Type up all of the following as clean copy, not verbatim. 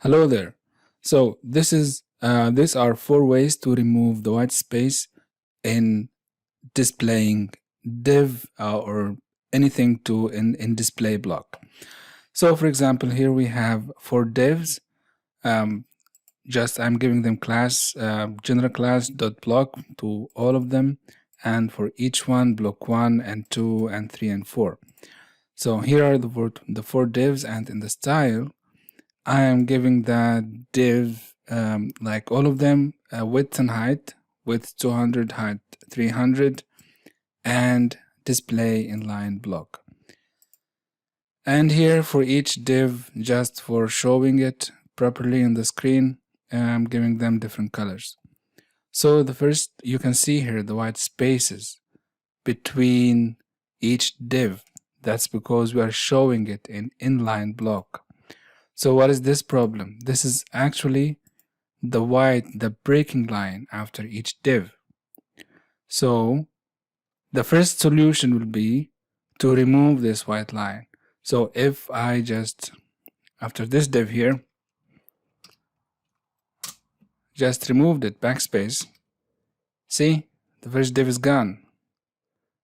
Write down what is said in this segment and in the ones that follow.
Hello there. So these are 4 ways to remove the white space in displaying div or anything in display block. So for example, here we have 4 divs. I'm giving them class general class dot block to all of them, and for each one block 1 and 2 and 3 and 4. So here are the four divs, and in the style I am giving the div like all of them width and height, width 200, height 300, and display inline block. And here for each div, just for showing it properly in the screen, I'm giving them different colors. So the first, you can see here the white spaces between each div. That's because we are showing it in inline block. So what is this problem? This is actually the breaking line after each div. So the first solution will be to remove this white line. So if I just, after this div here, just removed it, backspace, see, the first div is gone.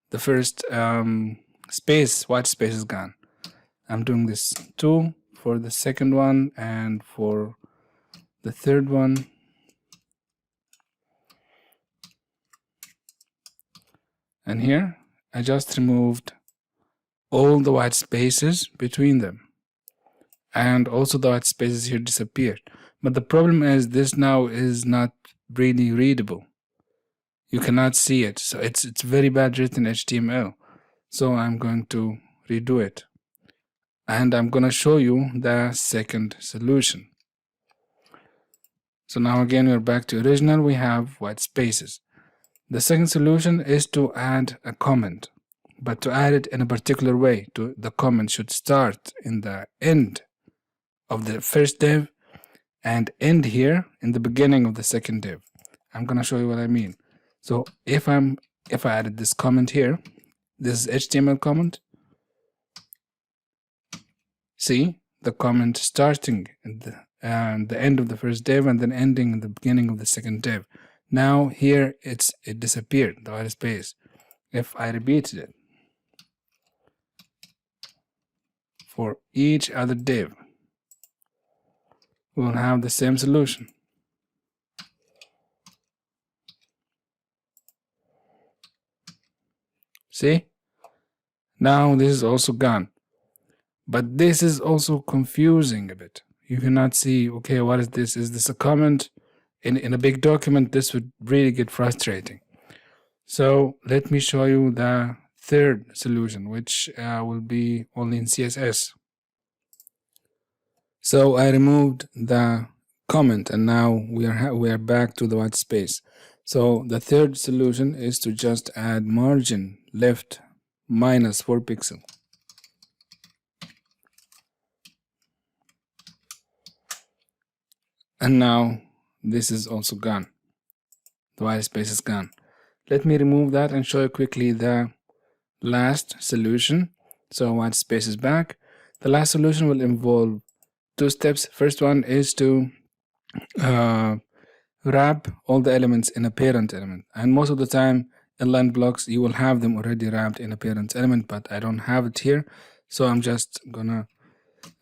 The first white space is gone. I'm doing this too for the second one and for the third one. And here I just removed all the white spaces between them, and also the white spaces here disappeared. But the problem is this now is not really readable. You cannot see it, so it's very bad written HTML. So I'm going to redo it, and I'm going to show you the second solution. So now again we're back to original. We have white spaces. The second solution is to add a comment, but to add it in a particular way. The comment should start in the end of the first div and end here in the beginning of the second div. I'm gonna show you what I mean. So if I added this comment here, this is HTML comment. See the comment starting at the end of the first div and then ending in the beginning of the second div. Now here it disappeared, the white space. If I repeated it for each other div, we'll have the same solution. See? Now this is also gone. But this is also confusing a bit. You cannot see, okay, what is this? Is this a comment? In a big document, this would really get frustrating. So let me show you the third solution, which will be only in CSS. So I removed the comment, and now we are back to the white space. So the third solution is to just add margin left minus 4 pixels. And now this is also gone. The white space is gone. Let me remove that and show you quickly the last solution. So white space is back. The last solution will involve 2 steps. First one is to wrap all the elements in a parent element. And most of the time, inline blocks, you will have them already wrapped in a parent element, but I don't have it here. So I'm just gonna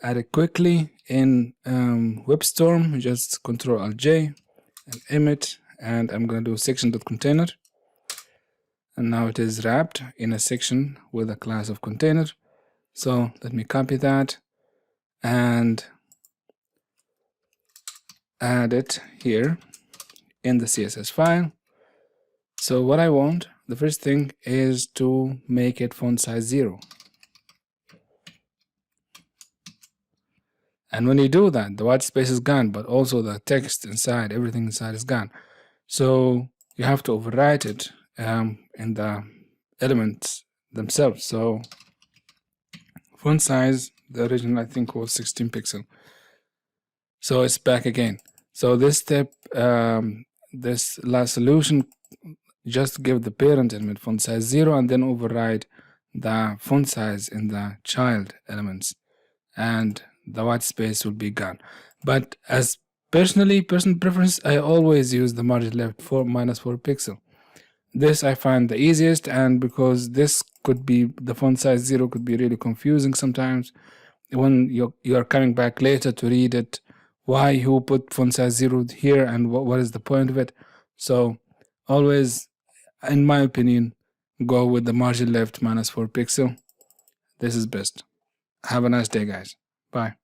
add it quickly in WebStorm. Just Ctrl-Alt-J and image, and I'm gonna do section.container, and now it is wrapped in a section with a class of container. So let me copy that and add it here in the CSS file. So what I want, the first thing is to make it font size 0. And when you do that, the white space is gone, but also the text inside, everything inside is gone. So you have to overwrite it in the elements themselves. So font size, the original I think was 16 pixels. So it's back again. So this step, this last solution, just give the parent element font size 0 and then override the font size in the child elements. And the white space will be gone. But as personal preference, I always use the margin left for -4 pixel. This I find the easiest, and because this could be, the font size 0 could be really confusing sometimes when you are coming back later to read it, why who put font size 0 here and what is the point of it. So always, in my opinion, go with the margin left -4 pixel. This is best. Have a nice day, guys. Bye.